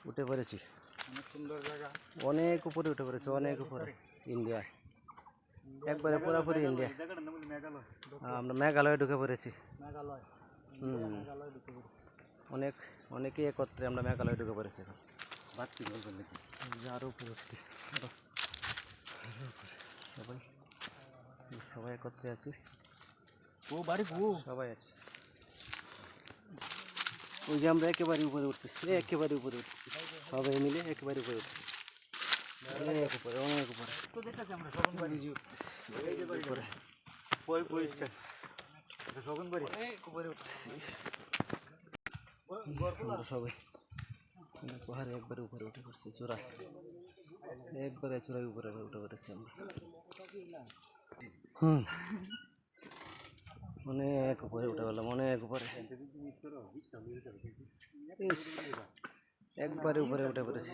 উঠে পড়েছি, অনেক সুন্দর জায়গা। অনেক উপরে উঠে পড়েছি, অনেক উপরে ইন্ডিয়া, একবারে পুরোপুরি ইন্ডিয়া। আমরা মেঘালয়ে ঢুকে পড়েছি। মেঘালয় মেঘালয় ঢুকে পড়েছি। অনেকেই একত্রে আমরা মেঘালয়ে ঢুকে পড়েছি এখন। ভাত কি বলবেন নাকি? আরও উপরে উঠছি, সবাই সবাই একত্রে আছি, ও বাড়ি সবাই আছে। ওই যে আমরা একেবারে উপরে উঠতেছি, একেবারে উপরে উঠতেছি, সবাই মিলে একেবারে উপরে উঠতেছি, অনেক উপরে, অনেক উপরে। তো দেখতেছি আমরা শোভন বাড়ি উঠতেছি উপরে পরিষ্কার শোভন বাড়ি উপরে উঠতেছি আমরা সবাই। পাহাড়ে একবারে উপরে উঠে পড়ছি, চূড়ায়, একবারে চূড়ায় উপরে উঠে পড়েছি আমরা। অনেক উপরে উঠে গেলাম, অনেক উপরে, একবারে উপরে উঠে পড়েছি।